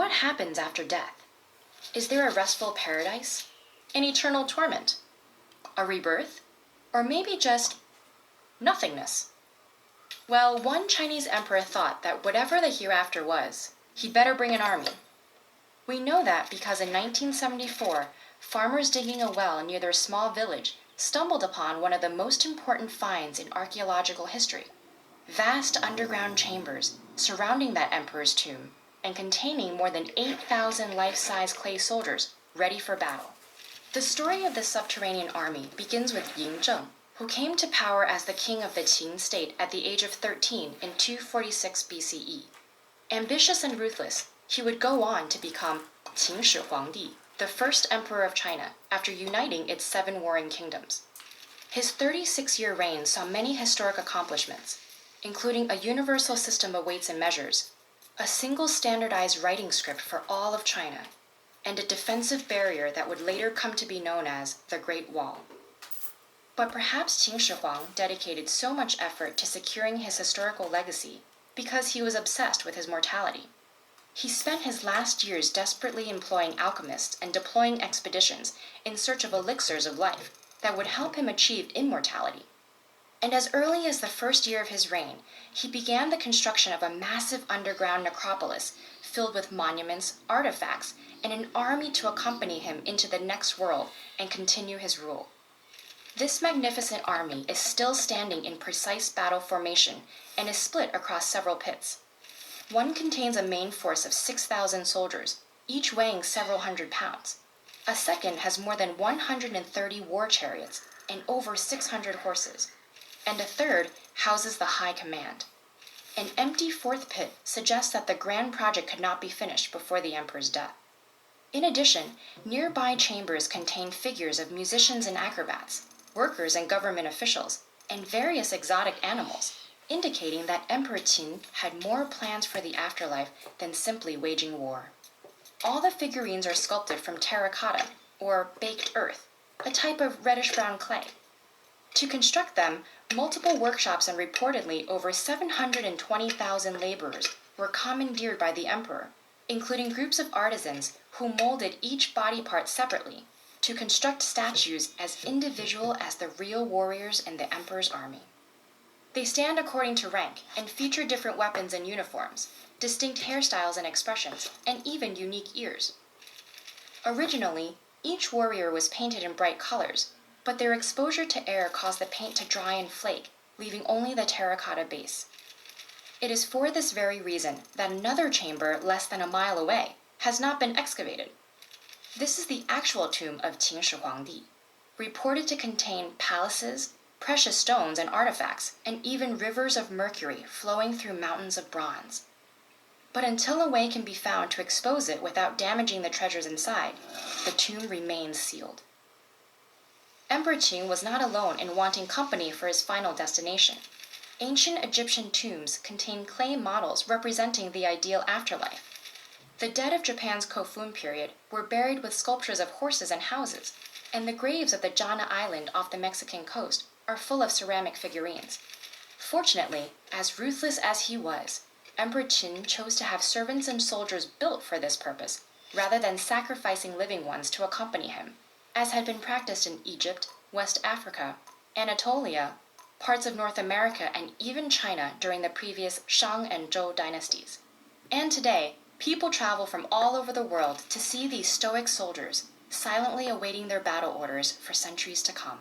what happens after death? Is there a restful paradise? An eternal torment? A rebirth? Or maybe just nothingness? Well, one Chinese emperor thought that whatever the hereafter was, he'd better bring an army. We know that because in 1974, farmers digging a well near their small village stumbled upon one of the most important finds in archaeological history: vast underground chambers surrounding that emperor's tomb and containing more than 8,000 life-size clay soldiers ready for battle. The story of this subterranean army begins with Ying Zheng, who came to power as the king of the Qin state at the age of 13 in 246 BCE. Ambitious and ruthless, he would go on to become Qin Shi Huangdi, the first emperor of China after uniting its 7 warring kingdoms. His 36-year reign saw many historic accomplishments, including a universal system of weights and measures, a single standardized writing script for all of China, and a defensive barrier that would later come to be known as the Great Wall. But perhaps Qin Shi Huang dedicated so much effort to securing his historical legacy because he was obsessed with his mortality. He spent his last years desperately employing alchemists and deploying expeditions in search of elixirs of life that would help him achieve immortality. And as early as the first year of his reign, he began the construction of a massive underground necropolis filled with monuments, artifacts, and an army to accompany him into the next world and continue his rule. This magnificent army is still standing in precise battle formation and is split across several pits. One contains a main force of 6,000 soldiers, each weighing several hundred pounds. A second has more than 130 war chariots and over 600 horses. And a third houses the high command. An empty fourth pit suggests that the grand project could not be finished before the emperor's death. In addition, nearby chambers contain figures of musicians and acrobats, workers and government officials, and various exotic animals, indicating that Emperor Qin had more plans for the afterlife than simply waging war. All the figurines are sculpted from terracotta, or baked earth, a type of reddish-brown clay. To construct them, multiple workshops and reportedly over 720,000 laborers were commandeered by the emperor, including groups of artisans who molded each body part separately to construct statues as individual as the real warriors in the emperor's army. They stand according to rank and feature different weapons and uniforms, distinct hairstyles and expressions, and even unique ears. Originally, each warrior was painted in bright colors, but their exposure to air caused the paint to dry and flake, leaving only the terracotta base. It is for this very reason that another chamber less than a mile away has not been excavated. This is the actual tomb of Qin Shi Huangdi, reported to contain palaces, precious stones and artifacts, and even rivers of mercury flowing through mountains of bronze. But until a way can be found to expose it without damaging the treasures inside, the tomb remains sealed. Emperor Qin was not alone in wanting company for his final destination. Ancient Egyptian tombs contain clay models representing the ideal afterlife. The dead of Japan's Kofun period were buried with sculptures of horses and houses, and the graves of the Jana Island off the Mexican coast are full of ceramic figurines. Fortunately, as ruthless as he was, Emperor Qin chose to have servants and soldiers built for this purpose, rather than sacrificing living ones to accompany him, as had been practiced in Egypt, West Africa, Anatolia, parts of North America, and even China during the previous Shang and Zhou dynasties. And today, people travel from all over the world to see these stoic soldiers, silently awaiting their battle orders for centuries to come.